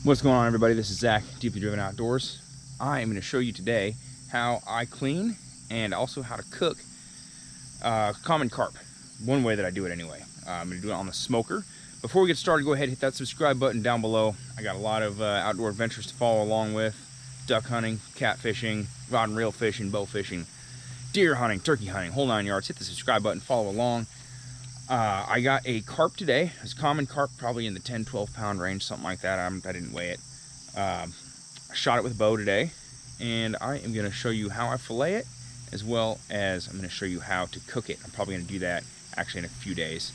What's going on, everybody? This is Zach, Deeply Driven Outdoors. I am going to show you today how I clean and also how to cook common carp. One way that I do it anyway. I'm going to do it on the smoker. Before we get started, go ahead and hit that subscribe button down below. I got a lot of outdoor adventures to follow along with. Duck hunting, cat fishing, rod and reel fishing, bow fishing, deer hunting, turkey hunting, whole 9 yards. Hit the subscribe button, follow along. I got a carp today. It's common carp, probably in the 10-12 pound range, something like that. I didn't weigh it. I shot it with a bow today, and I am going to show you how I fillet it, as well as I'm going to show you how to cook it. I'm probably going to do that actually in a few days.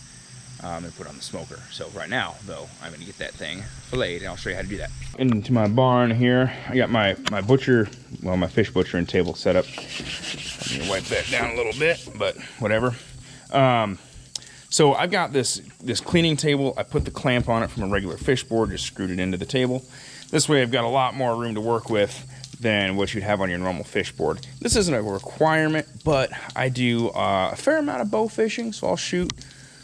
I'm going to put it on the smoker. So right now, though, I'm going to get that thing filleted, and I'll show you how to do that. Into my barn here, I got my butcher, well, my fish butchering table set up. I'm going to wipe that down a little bit, but whatever. So I've got this cleaning table. I put the clamp on it from a regular fish board, just screwed it into the table. This way I've got a lot more room to work with than what you'd have on your normal fish board. This isn't a requirement, but I do a fair amount of bow fishing, so I'll shoot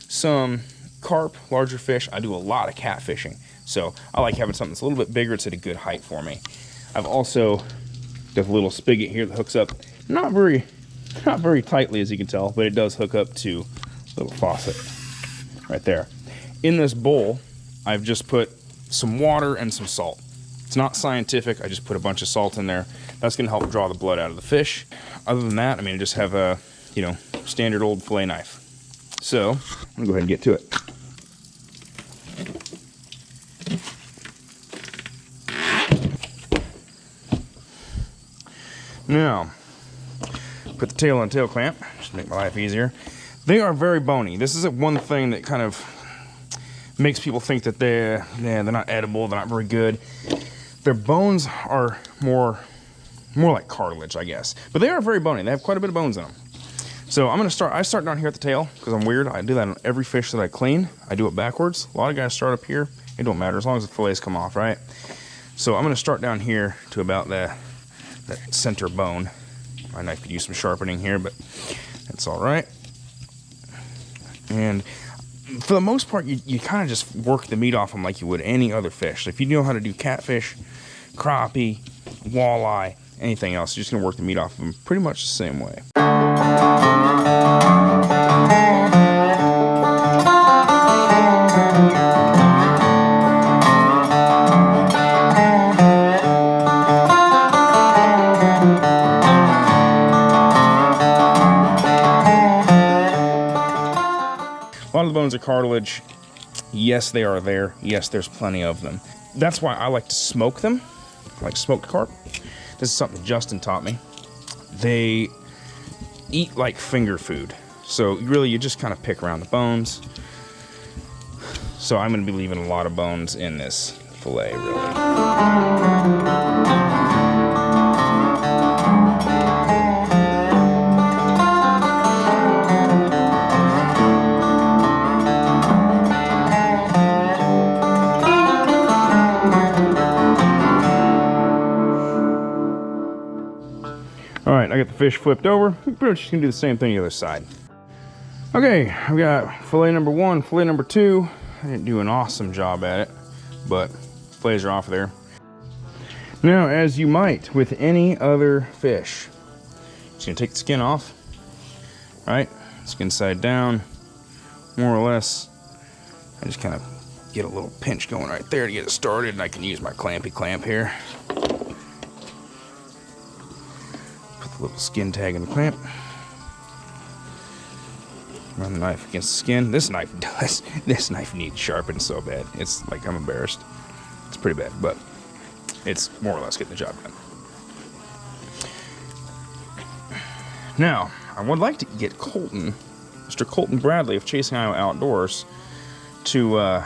some carp, larger fish. I do a lot of cat fishing, so I like having something that's a little bit bigger. It's at a good height for me. I've also got a little spigot here that hooks up, not very tightly, as you can tell, but it does hook up to little faucet right there. In this bowl, I've just put some water and some salt. It's not scientific. I just put a bunch of salt in there. That's going to help draw the blood out of the fish. Other than that, I mean, I just have a, standard old fillet knife. So I'm gonna go ahead and get to it. Now, put the tail on tail clamp, just to make my life easier. They are very bony. This is one thing that kind of makes people think that they're not edible, they're not very good. Their bones are more like cartilage, I guess. But they are very bony. They have quite a bit of bones in them. So I start down here at the tail because I'm weird. I do that on every fish that I clean. I do it backwards. A lot of guys start up here. It don't matter as long as the fillets come off, right? So I'm gonna start down here to about that center bone. My knife could use some sharpening here, but that's all right. And for the most part, you kind of just work the meat off them like you would any other fish. So if you know how to do catfish, crappie, walleye, anything else, you're just gonna work the meat off of them pretty much the same way. A lot of the bones are cartilage. Yes, they are there. Yes, there's plenty of them. That's why I like to smoke them, like smoked carp. This is something Justin taught me. They eat like finger food. So really, you just kind of pick around the bones. So I'm gonna be leaving a lot of bones in this fillet, really. All right, I got the fish flipped over. We're pretty much just gonna do the same thing the other side. Okay, I've got fillet number 1, fillet number 2. I didn't do an awesome job at it, but fillets are off there. Now, as you might with any other fish, just gonna take the skin off, right? Skin side down, more or less. I just kind of get a little pinch going right there to get it started, and I can use my clampy clamp here. Little skin tag in the clamp. Run the knife against the skin. This knife needs sharpened so bad. It's like I'm embarrassed. It's pretty bad, but it's more or less getting the job done. Now, I would like to get Colton, Mr. Colton Bradley of Chasing Iowa Outdoors, to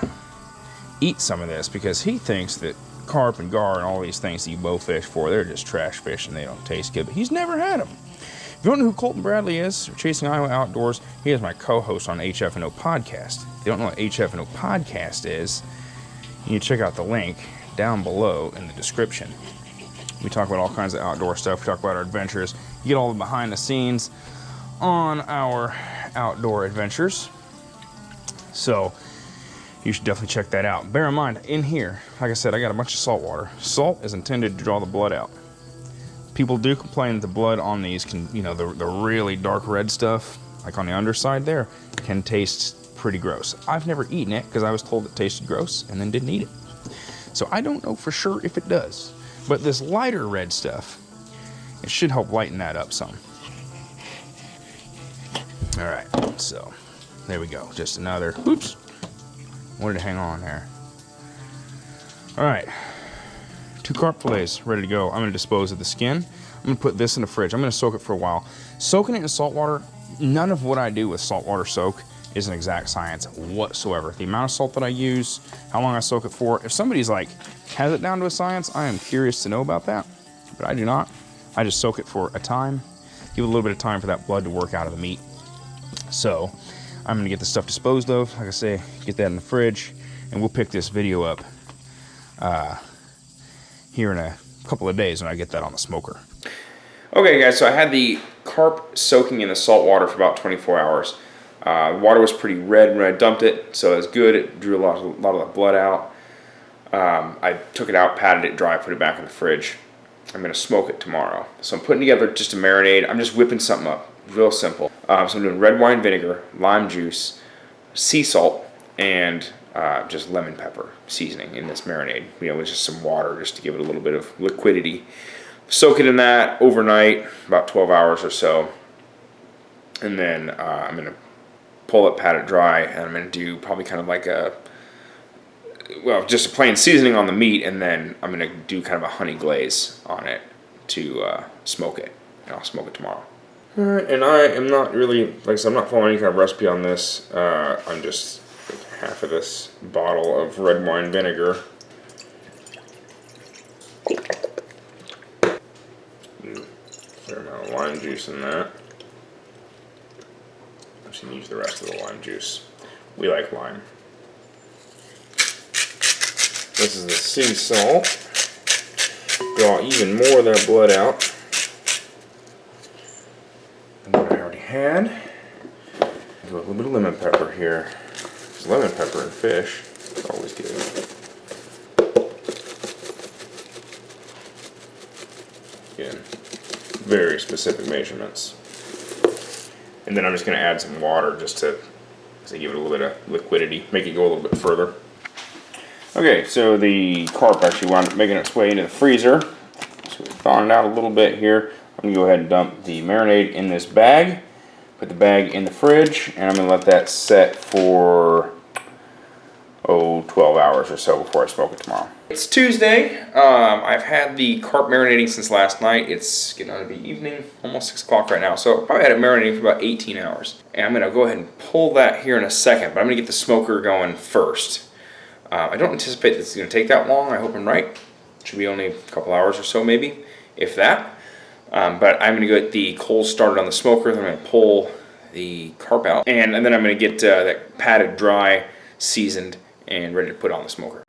eat some of this because he thinks that carp and gar and all these things that you bow fish for, they're just trash fish and they don't taste good, but he's never had them. If you don't know who Colton Bradley is, Chasing Iowa Outdoors, he is my co-host on HF&O podcast. If you don't know what HF&O podcast is, you need to check out the link down below in the description. We talk about all kinds of outdoor stuff. We talk about our adventures. You get all the behind the scenes on our outdoor adventures. So you should definitely check that out. Bear in mind, in here, like I said, I got a bunch of salt water. Salt is intended to draw the blood out. People do complain that the blood on these can, you know, the really dark red stuff, like on the underside there, can taste pretty gross. I've never eaten it because I was told it tasted gross and then didn't eat it. So I don't know for sure if it does. But this lighter red stuff, it should help lighten that up some. All right, so there we go. Just another, oops, wanted to hang on there. All right, 2 carp fillets ready to go. I'm gonna dispose of the skin. I'm gonna put this in the fridge. I'm gonna soak it for a while. Soaking it in salt water, none of what I do with saltwater soak is an exact science whatsoever. The amount of salt that I use, how long I soak it for. If somebody's like, has it down to a science, I am curious to know about that, but I do not. I just soak it for a time, give it a little bit of time for that blood to work out of the meat. So I'm gonna get the stuff disposed of, like I say, get that in the fridge, and we'll pick this video up here in a couple of days when I get that on the smoker. Okay guys, so I had the carp soaking in the salt water for about 24 hours. The water was pretty red when I dumped it, so it was good. It drew a lot of the blood out. I took it out, patted it dry, put it back in the fridge. I'm going to smoke it tomorrow. So I'm putting together just a marinade. I'm just whipping something up, real simple. So I'm doing red wine vinegar, lime juice, sea salt, and just lemon pepper seasoning in this marinade. You know, with just some water just to give it a little bit of liquidity. Soak it in that overnight, about 12 hours or so. And then I'm going to pull it, pat it dry, and I'm going to do probably kind of like a, well, just a plain seasoning on the meat, and then I'm going to do kind of a honey glaze on it to smoke it, and I'll smoke it tomorrow. Alright, and I am not really, like I said, I'm not following any kind of recipe on this. I'm just half of this bottle of red wine vinegar. Fair amount of lime juice in that. I'm just going to use the rest of the lime juice. We like lime. This is the sea salt. Draw even more of that blood out than what I already had. Do a little bit of lemon pepper here. Because lemon pepper in fish is always good. Again, very specific measurements. And then I'm just going to add some water just to give it a little bit of liquidity, make it go a little bit further. Okay, so the carp actually wound up making its way into the freezer. So we've thawed it out a little bit here. I'm going to go ahead and dump the marinade in this bag, put the bag in the fridge, and I'm going to let that set for, 12 hours or so before I smoke it tomorrow. It's Tuesday. I've had the carp marinating since last night. It's getting on to be evening, almost 6 o'clock right now. So I've probably had it marinating for about 18 hours. And I'm going to go ahead and pull that here in a second, but I'm going to get the smoker going first. I don't anticipate this is going to take that long. I hope I'm right. It should be only a couple hours or so maybe, if that. But I'm going to get the coals started on the smoker. Then I'm going to pull the carp out. And then I'm going to get that patted dry, seasoned, and ready to put on the smoker.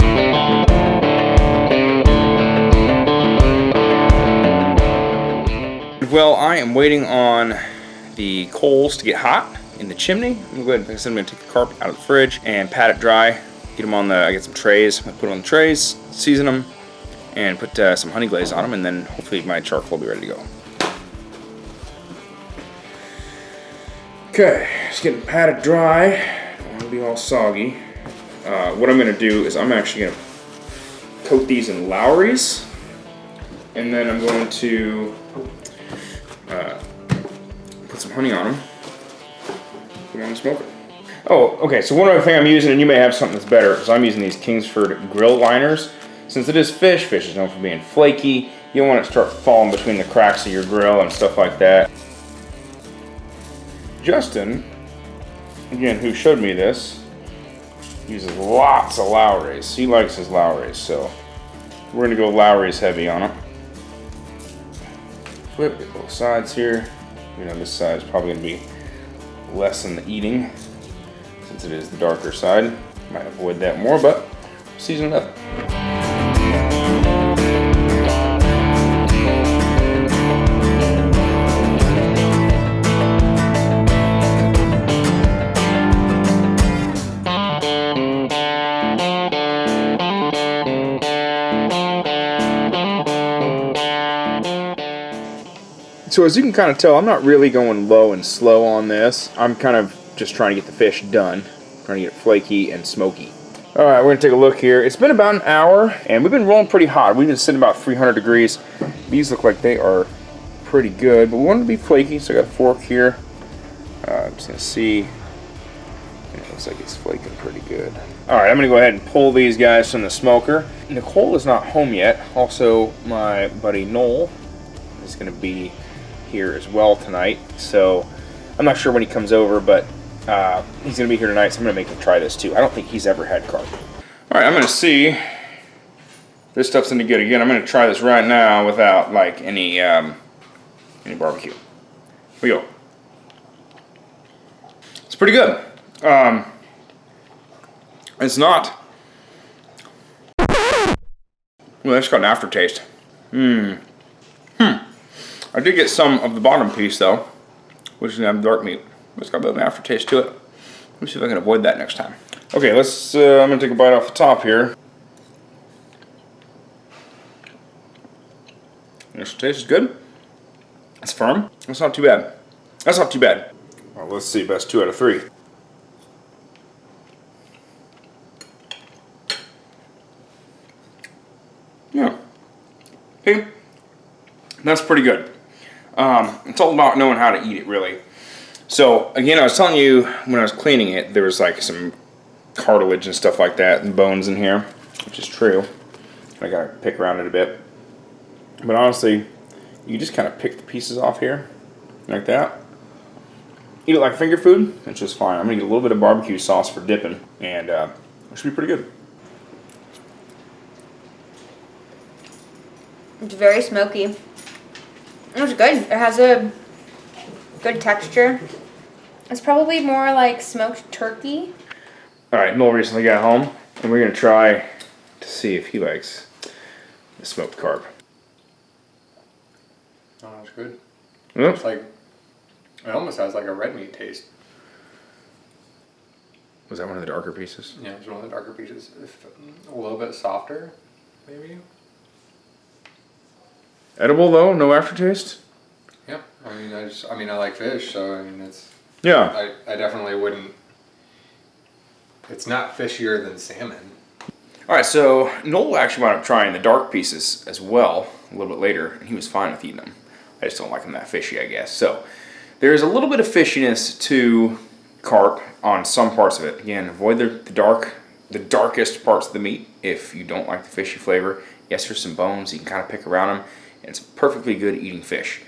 Well, I am waiting on the coals to get hot in the chimney. I'm going to take the carp out of the fridge and pat it dry. Get them on I get some trays, put them on the trays, season them, and put some honey glaze on them, and then hopefully my charcoal will be ready to go. Okay, just getting patted dry. Don't want to be all soggy. What I'm going to do is I'm actually going to coat these in Lowry's, and then I'm going to put some honey on them, put them on the smoker. Oh, okay, so one other thing I'm using, and you may have something that's better, is I'm using these Kingsford grill liners. Since it is fish is known for being flaky, you don't want it to start falling between the cracks of your grill and stuff like that. Justin, again, who showed me this, uses lots of Lowry's. He likes his Lowry's, so we're going to go Lowry's heavy on it. Flip, get both sides here. You know, this side is probably going to be less than the eating, since it is the darker side. Might avoid that more, but season it up. So as you can kind of tell, I'm not really going low and slow on this. I'm kind of just trying to get the fish done. Trying to get it flaky and smoky. Alright, we're going to take a look here. It's been about an hour, and we've been rolling pretty hot. We've been sitting about 300 degrees. These look like they are pretty good, but we want them to be flaky, so I got a fork here. I'm just going to see. It looks like it's flaking pretty good. Alright, I'm going to go ahead and pull these guys from the smoker. Nicole is not home yet. Also, my buddy Noel is going to be here as well tonight. So, I'm not sure when he comes over, but he's going to be here tonight, so I'm going to make him try this too. I don't think he's ever had carp. Alright, I'm going to see if this stuff's any good. Again, I'm going to try this right now without like any barbecue. Here we go. It's pretty good. It's not. Well, it's got an aftertaste. I did get some of the bottom piece though, which is the dark meat. It's got a bit of an aftertaste to it. Let me see if I can avoid that next time. Okay, let's. I'm gonna take a bite off the top here. This taste is good. It's firm. That's not too bad. That's not too bad. Well, let's see. Best 2 out of 3. Yeah. Okay. That's pretty good. It's all about knowing how to eat it, really. So, again, I was telling you when I was cleaning it, there was like some cartilage and stuff like that and bones in here, which is true. I gotta pick around it a bit. But honestly, you just kind of pick the pieces off here, like that. Eat it like finger food, it's just fine. I'm gonna get a little bit of barbecue sauce for dipping, and it should be pretty good. It's very smoky. It's good. It has a good texture. It's probably more like smoked turkey. Alright, Noel recently got home, and we're going to try to see if he likes the smoked carp. Oh, that's good. Yep. It's like, it almost has like a red meat taste. Was that one of the darker pieces? Yeah, it's one of the darker pieces. A little bit softer, maybe. Edible though, no aftertaste? Yeah, I mean, I like fish, so I mean, it's. Yeah. I definitely wouldn't. It's not fishier than salmon. Alright, so Noel actually wound up trying the dark pieces as well a little bit later, and he was fine with eating them. I just don't like them that fishy, I guess. So, there's a little bit of fishiness to carp on some parts of it. Again, avoid the darkest parts of the meat if you don't like the fishy flavor. Yes, there's some bones, you can kind of pick around them. It's perfectly good eating fish.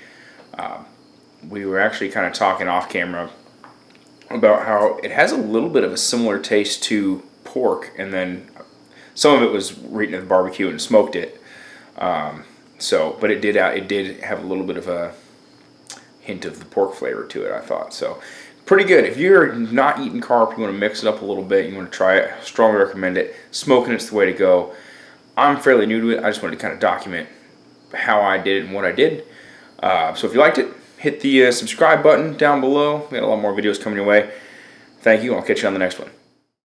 We were actually kind of talking off camera about how it has a little bit of a similar taste to pork, and then some of it was eaten at the barbecue and smoked it. But it did have a little bit of a hint of the pork flavor to it, I thought. So pretty good. If you're not eating carp, you want to mix it up a little bit, you want to try it, strongly recommend it. Smoking it's the way to go. I'm fairly new to it. I just wanted to kind of document how I did it and what I did. So if you liked it, hit the subscribe button down below. We got a lot more videos coming your way. Thank you. I'll catch you on the next one.